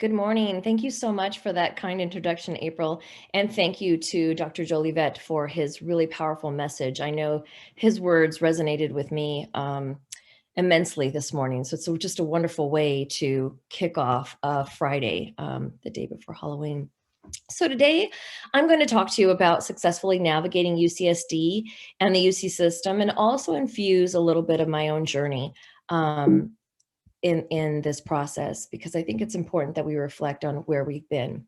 Good morning. Thank you so much for that kind introduction, April. And thank you to Dr. Jolivet for his really powerful message. I know his words resonated with me immensely this morning. So it's just a wonderful way to kick off Friday, the day before Halloween. So today I'm going to talk to you about successfully navigating UCSD and the UC system, and also infuse a little bit of my own journey. In this process, because I think it's important that we reflect on where we've been.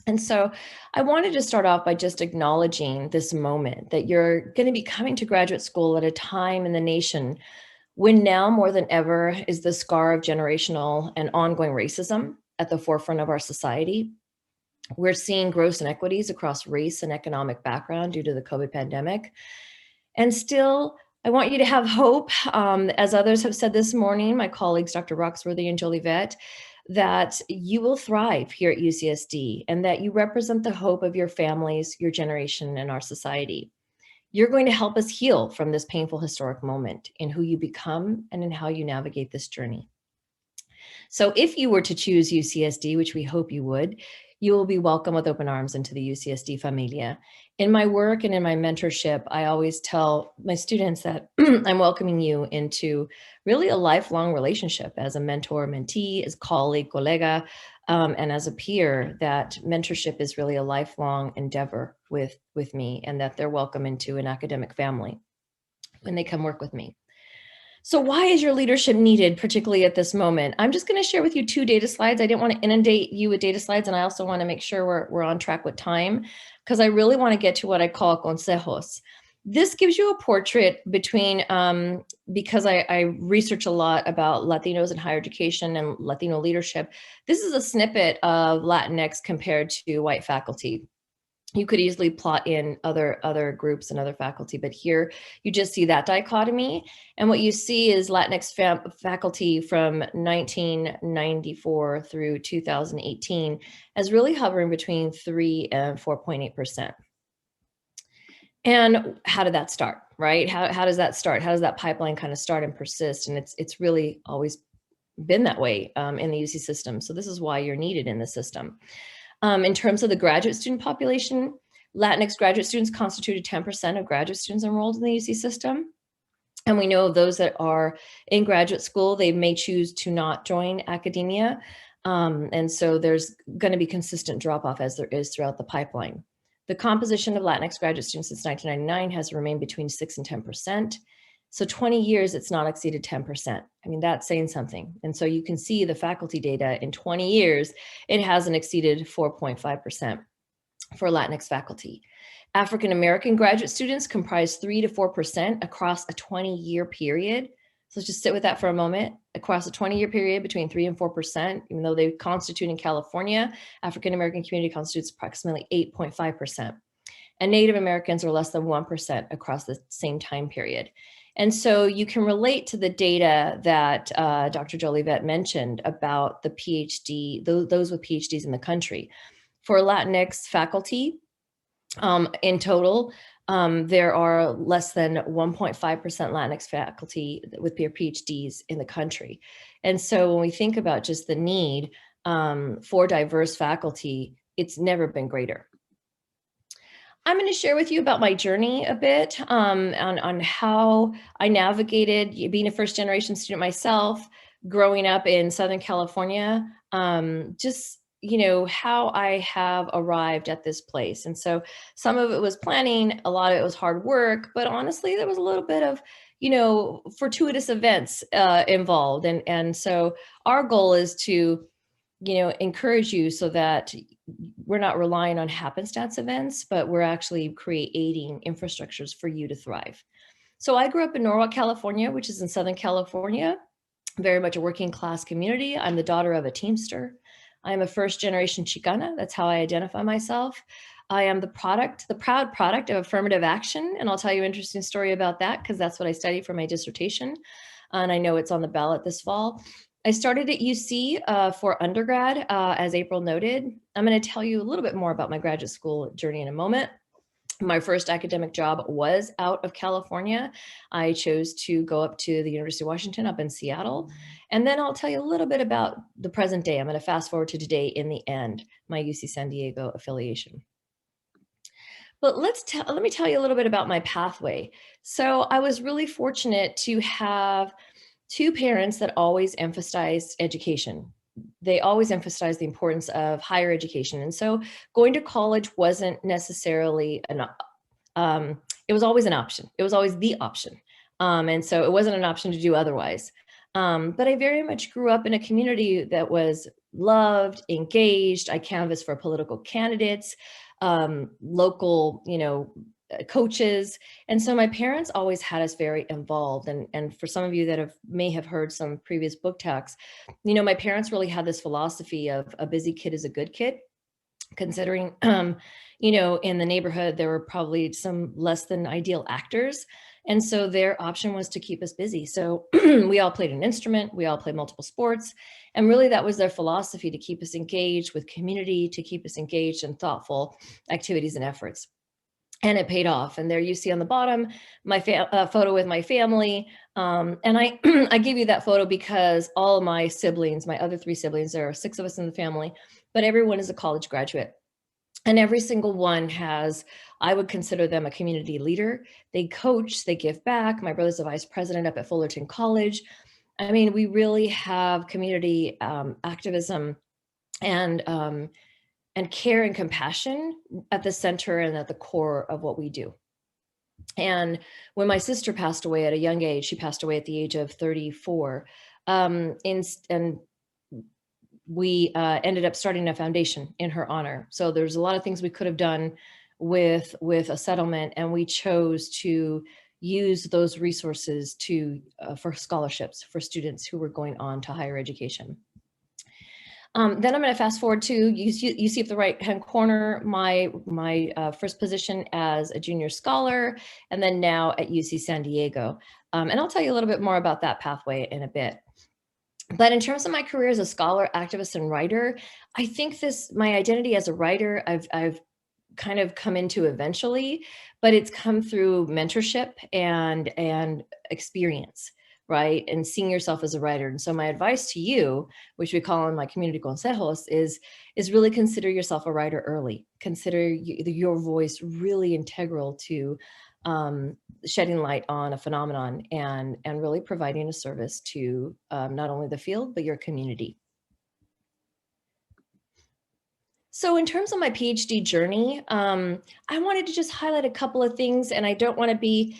And so I wanted to start off by just acknowledging this moment that you're going to be coming to graduate school at a time in the nation when now more than ever is the scar of generational and ongoing racism at the forefront of our society. We're seeing gross inequities across race and economic background due to the COVID pandemic. And still, I want you to have hope, as others have said this morning, my colleagues, Dr. Roxworthy and Jolivet, that you will thrive here at UCSD and that you represent the hope of your families, your generation, and our society. You're going to help us heal from this painful historic moment in who you become and in how you navigate this journey. So if you were to choose UCSD, which we hope you would, you will be welcome with open arms into the UCSD familia. In my work and in my mentorship, I always tell my students that I'm welcoming you into really a lifelong relationship as a mentor, mentee, as colleague, colega, and as a peer, that mentorship is really a lifelong endeavor with me, and that they're welcome into an academic family when they come work with me. So why is your leadership needed, particularly at this moment? I'm just going to share with you 2 data slides. I didn't want to inundate you with data slides, and I also want to make sure we're on track with time, because I really want to get to what I call consejos. This gives you a portrait between, because I research a lot about Latinos in higher education and Latino leadership. This is a snippet of Latinx compared to white faculty. You could easily plot in other groups and other faculty, but here you just see that dichotomy. And what you see is Latinx faculty from 1994 through 2018 as really hovering between 3 and 4.8%. And how did that start, right? How does that start? How does that pipeline kind of start and persist? And it's really always been that way in the UC system. So this is why you're needed in the system. In terms of the graduate student population, Latinx graduate students constituted 10% of graduate students enrolled in the UC system. And we know of those that are in graduate school, they may choose to not join academia. And so there's going to be consistent drop off, as there is throughout the pipeline. The composition of Latinx graduate students since 1999 has remained between 6 and 10%. So 20 years, it's not exceeded 10%. I mean, that's saying something. And so you can see the faculty data in 20 years, it hasn't exceeded 4.5% for Latinx faculty. African-American graduate students comprise 3 to 4% across a 20-year period. So let's just sit with that for a moment. Across a 20-year period, between 3 and 4%, even though they constitute in California, African-American community constitutes approximately 8.5%. And Native Americans are less than 1% across the same time period. And so you can relate to the data that Dr. Jolivet mentioned about the PhD, those with PhDs in the country. For Latinx faculty, in total, there are less than 1.5% Latinx faculty with their PhDs in the country. And so when we think about just the need for diverse faculty, it's never been greater. I'm going to share with you about my journey a bit on how I navigated being a first generation student myself, growing up in Southern California, just, how I have arrived at this place. And so some of it was planning, a lot of it was hard work, but honestly, there was a little bit of, fortuitous events involved. And so our goal is to encourage you so that we're not relying on happenstance events, but we're actually creating infrastructures for you to thrive. So I grew up in Norwalk, California, which is in Southern California, very much a working class community. I'm the daughter of a Teamster. I'm a first generation Chicana. That's how I identify myself. I am the proud product of affirmative action. And I'll tell you an interesting story about that, because that's what I studied for my dissertation. And I know it's on the ballot this fall. I started at UC for undergrad, as April noted. I'm going to tell you a little bit more about my graduate school journey in a moment. My first academic job was out of California. I chose to go up to the University of Washington up in Seattle. And then I'll tell you a little bit about the present day. I'm going to fast forward to today in the end, my UC San Diego affiliation. But let me tell you a little bit about my pathway. So I was really fortunate to have two parents that always emphasized education. They always emphasized the importance of higher education. And so going to college wasn't necessarily it was always an option. It was always the option. And so it wasn't an option to do otherwise. But I very much grew up in a community that was loved, engaged. I canvassed for political candidates, local, coaches. And so my parents always had us very involved. And for some of you that may have heard some previous book talks, my parents really had this philosophy of a busy kid is a good kid, considering, in the neighborhood, there were probably some less than ideal actors. And so their option was to keep us busy. So we all played an instrument, we all played multiple sports. And really that was their philosophy, to keep us engaged with community, to keep us engaged in thoughtful activities and efforts. And it paid off. And there you see on the bottom, my photo with my family. And I, I gave you that photo because all my siblings, my other three siblings, there are 6 of us in the family, but everyone is a college graduate. And every single one has, I would consider them a community leader. They coach, they give back. My brother's a vice president up at Fullerton College. I mean, we really have community activism and care and compassion at the center and at the core of what we do. And when my sister passed away at a young age, she passed away at the age of 34, and we ended up starting a foundation in her honor. So there's a lot of things we could have done with a settlement, and we chose to use those resources for scholarships for students who were going on to higher education. Then I'm going to fast forward to, you see at the right-hand corner, my first position as a junior scholar, and then now at UC San Diego. And I'll tell you a little bit more about that pathway in a bit. But in terms of my career as a scholar, activist, and writer, I think my identity as a writer, I've kind of come into eventually, but it's come through mentorship and experience, right? And seeing yourself as a writer. And so my advice to you, which we call in my community consejos, is really consider yourself a writer early. Consider your voice really integral to shedding light on a phenomenon and really providing a service to not only the field, but your community. So in terms of my PhD journey, I wanted to just highlight a couple of things, and I don't want to be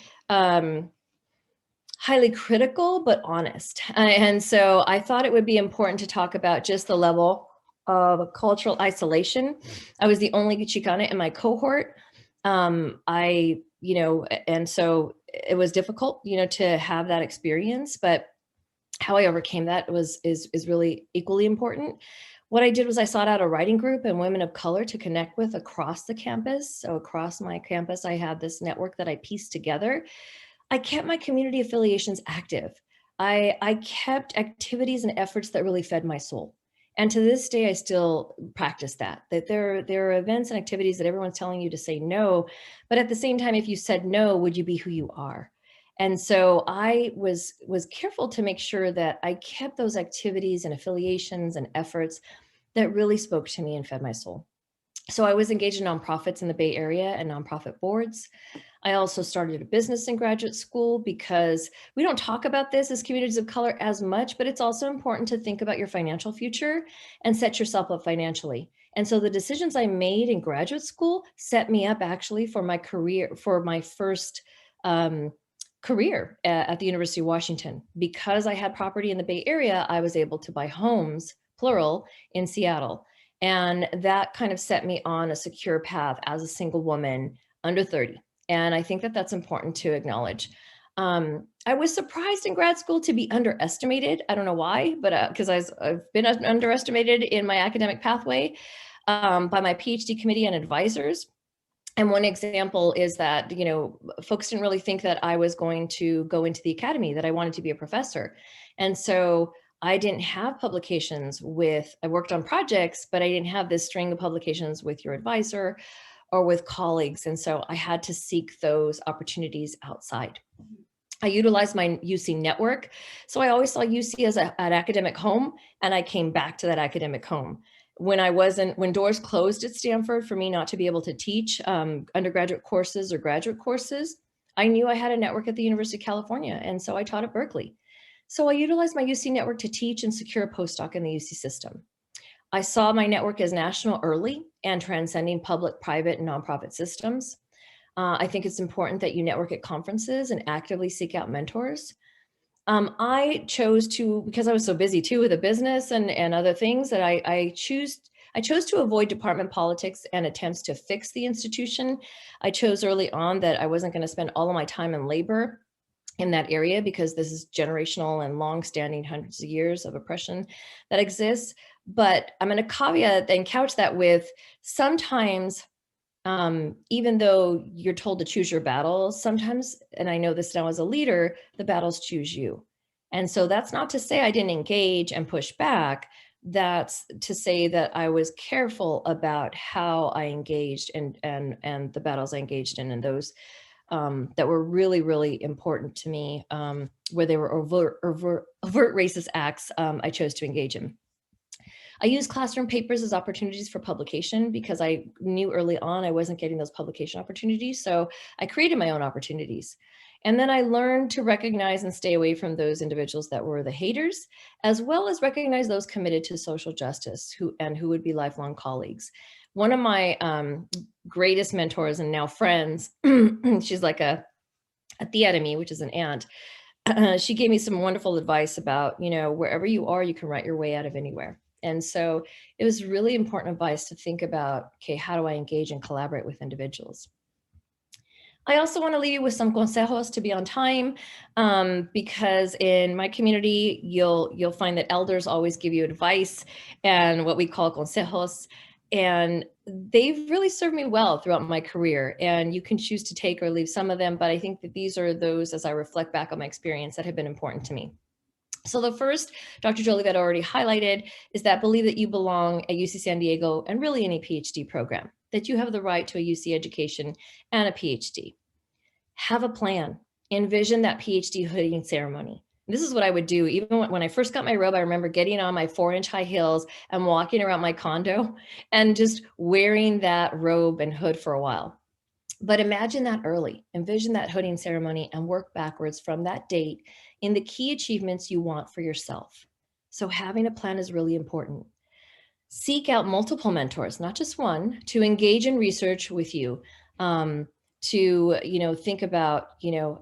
highly critical, but honest. And so I thought it would be important to talk about just the level of cultural isolation. I was the only Chicana in my cohort. And so it was difficult, to have that experience, but how I overcame that is really equally important. What I did was I sought out a writing group and women of color to connect with across the campus. So across my campus, I had this network that I pieced together. I kept my community affiliations active. I kept activities and efforts that really fed my soul. And to this day, I still practice that there are events and activities that everyone's telling you to say no, but at the same time, if you said no, would you be who you are? And so I was careful to make sure that I kept those activities and affiliations and efforts that really spoke to me and fed my soul. So I was engaged in nonprofits in the Bay Area and nonprofit boards. I also started a business in graduate school because we don't talk about this as communities of color as much, but it's also important to think about your financial future and set yourself up financially. And so the decisions I made in graduate school set me up actually for my career, for my first career at the University of Washington. Because I had property in the Bay Area, I was able to buy homes, plural, in Seattle. And that kind of set me on a secure path as a single woman under 30. And I think that that's important to acknowledge. I was surprised in grad school to be underestimated. I don't know why, but because I've been underestimated in my academic pathway by my PhD committee and advisors. And one example is that, folks didn't really think that I was going to go into the academy, that I wanted to be a professor. And so I didn't have publications I worked on projects, but I didn't have this string of publications with your advisor or with colleagues. And so I had to seek those opportunities outside. I utilized my UC network. So I always saw UC as an academic home, and I came back to that academic home. When doors closed at Stanford for me not to be able to teach undergraduate courses or graduate courses, I knew I had a network at the University of California. And so I taught at Berkeley. So I utilized my UC network to teach and secure a postdoc in the UC system. I saw my network as national early and transcending public, private, and nonprofit systems. I think it's important that you network at conferences and actively seek out mentors. I chose to, because I was so busy too with the business and other things, that I chose to avoid department politics and attempts to fix the institution. I chose early on that I wasn't going to spend all of my time and labor in that area, because this is generational and long-standing, hundreds of years of oppression that exists. But I'm going to caveat and couch that with, sometimes even though you're told to choose your battles, sometimes, and I know this now as a leader, the battles choose you. And so that's not to say I didn't engage and push back. That's to say that I was careful about how I engaged and the battles I engaged in, and those that were really, really important to me, where they were overt racist acts, I chose to engage in. I used classroom papers as opportunities for publication, because I knew early on I wasn't getting those publication opportunities. So I created my own opportunities. And then I learned to recognize and stay away from those individuals that were the haters, as well as recognize those committed to social justice who would be lifelong colleagues. One of my greatest mentors and now friends, she's like a tia to me, which is an aunt. She gave me some wonderful advice about, wherever you are, you can write your way out of anywhere. And so it was really important advice to think about, okay, how do I engage and collaborate with individuals? I also want to leave you with some consejos to be on time, because in my community, you'll find that elders always give you advice and what we call consejos. And they've really served me well throughout my career. And you can choose to take or leave some of them, but I think that these are those, as I reflect back on my experience, that have been important to me. So the first, Dr. Jolivet already highlighted, is that believe that you belong at UC San Diego and really any PhD program, that you have the right to a UC education and a PhD. Have a plan. Envision that PhD hoodie ceremony. This is what I would do. Even when I first got my robe, I remember getting on my 4-inch high heels and walking around my condo and just wearing that robe and hood for a while. But imagine that early. Envision that hooding ceremony and work backwards from that date in the key achievements you want for yourself. So having a plan is really important. Seek out multiple mentors, not just one, to engage in research with you, to think about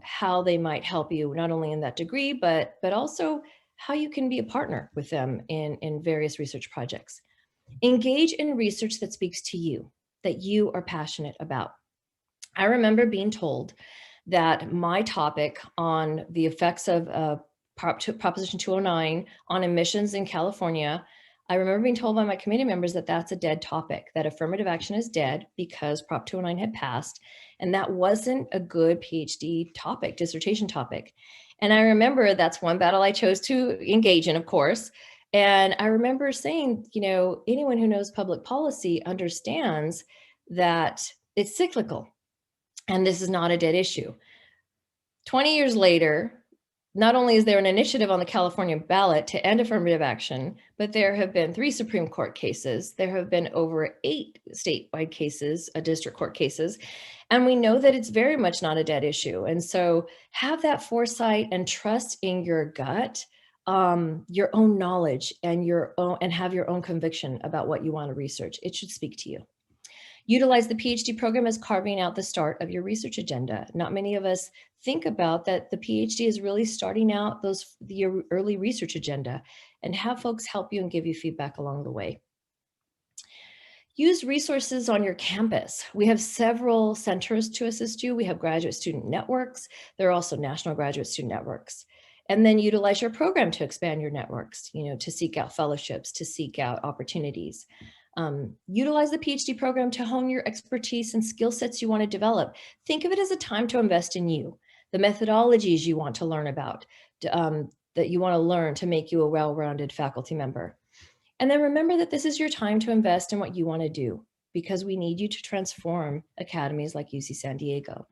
how they might help you, not only in that degree, but also how you can be a partner with them in various research projects. Engage in research that speaks to you, that you are passionate about. I remember being told that my topic on the effects of Proposition 209 on emissions in California, I remember being told by my committee members that that's a dead topic, that affirmative action is dead because Prop 209 had passed, and that wasn't a good PhD topic, dissertation topic. And I remember that's one battle I chose to engage in, of course. And I remember saying, anyone who knows public policy understands that it's cyclical. And this is not a dead issue. 20 years later, not only is there an initiative on the California ballot to end affirmative action, but there have been 3 Supreme Court cases. There have been over 8 statewide cases, district court cases. And we know that it's very much not a dead issue. And so have that foresight and trust in your gut, your own knowledge and have your own conviction about what you want to research. It should speak to you. Utilize the PhD program as carving out the start of your research agenda. Not many of us think about that the PhD is really starting out your early research agenda, and have folks help you and give you feedback along the way. Use resources on your campus. We have several centers to assist you. We have graduate student networks. There are also national graduate student networks. And then utilize your program to expand your networks, to seek out fellowships, to seek out opportunities. Utilize the PhD program to hone your expertise and skill sets you want to develop. Think of it as a time to invest in you, the methodologies you want to learn about, that you want to learn to make you a well-rounded faculty member. And then remember that this is your time to invest in what you want to do, because we need you to transform academies like UC San Diego.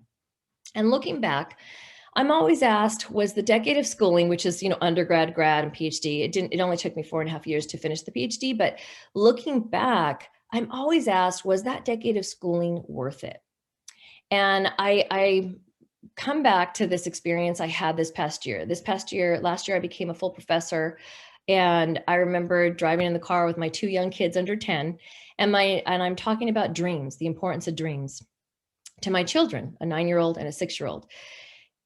And looking back, I'm always asked, was the decade of schooling, which is, undergrad, grad, and PhD, it only took me 4.5 years to finish the PhD, but looking back, I'm always asked, was that decade of schooling worth it? And I come back to this experience I had this past year. Last year, I became a full professor. And I remember driving in the car with my 2 young kids under 10, and I'm talking about dreams, the importance of dreams, to my children, a 9-year-old and a 6-year-old.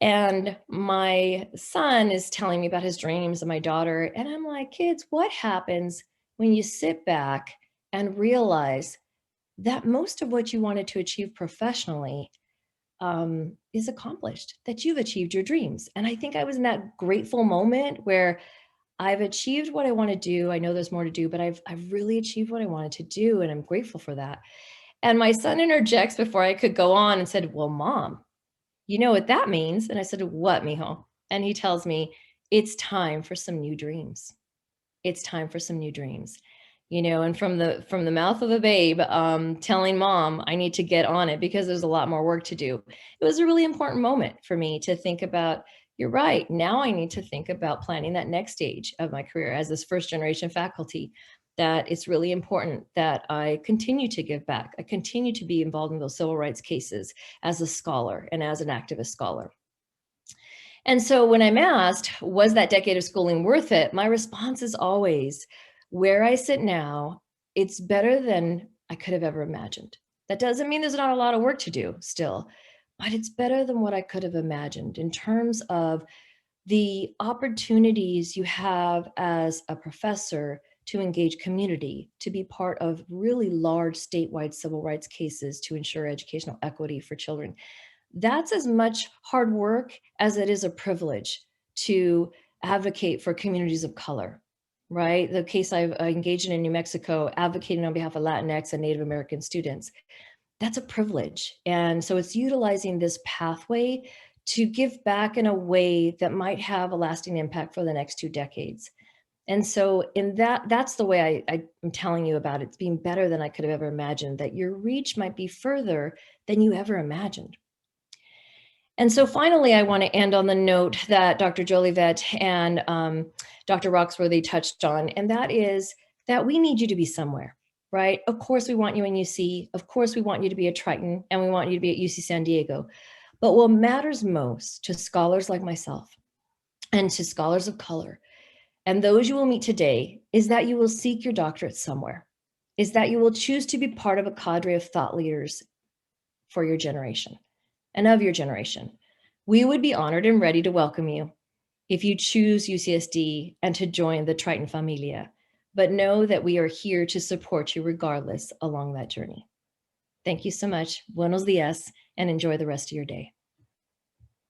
And my son is telling me about his dreams, and my daughter, and I'm like, kids, what happens when you sit back and realize that most of what you wanted to achieve professionally is accomplished, that you've achieved your dreams? And I think I was in that grateful moment where I've achieved what I want to do. I know there's more to do, but I've really achieved what I wanted to do, and I'm grateful for that. And my son interjects before I could go on and said, "Well, Mom, you know what that means?" And I said, "What, mijo?" And he tells me, "It's time for some new dreams. It's time for some new dreams." And from the mouth of a babe, telling mom I need to get on it because there's a lot more work to do. It was a really important moment for me to think about. You're right. Now I need to think about planning that next stage of my career as this first generation faculty. That it's really important that I continue to give back. I continue to be involved in those civil rights cases as a scholar and as an activist scholar. And so when I'm asked, was that decade of schooling worth it? My response is always, where I sit now, it's better than I could have ever imagined. That doesn't mean there's not a lot of work to do still, but it's better than what I could have imagined in terms of the opportunities you have as a professor to engage community, to be part of really large statewide civil rights cases to ensure educational equity for children. That's as much hard work as it is a privilege to advocate for communities of color, right? The case I've engaged in New Mexico, advocating on behalf of Latinx and Native American students, that's a privilege. And so it's utilizing this pathway to give back in a way that might have a lasting impact for the next 2 decades. And so that's the way I'm telling you about it. It's being better than I could have ever imagined, that your reach might be further than you ever imagined. And so finally, I want to end on the note that Dr. Jolivet and Dr. Roxworthy touched on, and that is that we need you to be somewhere, right? Of course, we want you in UC. Of course, we want you to be at Triton, and we want you to be at UC San Diego. But what matters most to scholars like myself and to scholars of color and those you will meet today is that you will seek your doctorate somewhere, is that you will choose to be part of a cadre of thought leaders for your generation and of your generation. We would be honored and ready to welcome you if you choose UCSD and to join the Triton Familia. But know that we are here to support you regardless along that journey. Thank you so much. Buenos dias, and enjoy the rest of your day.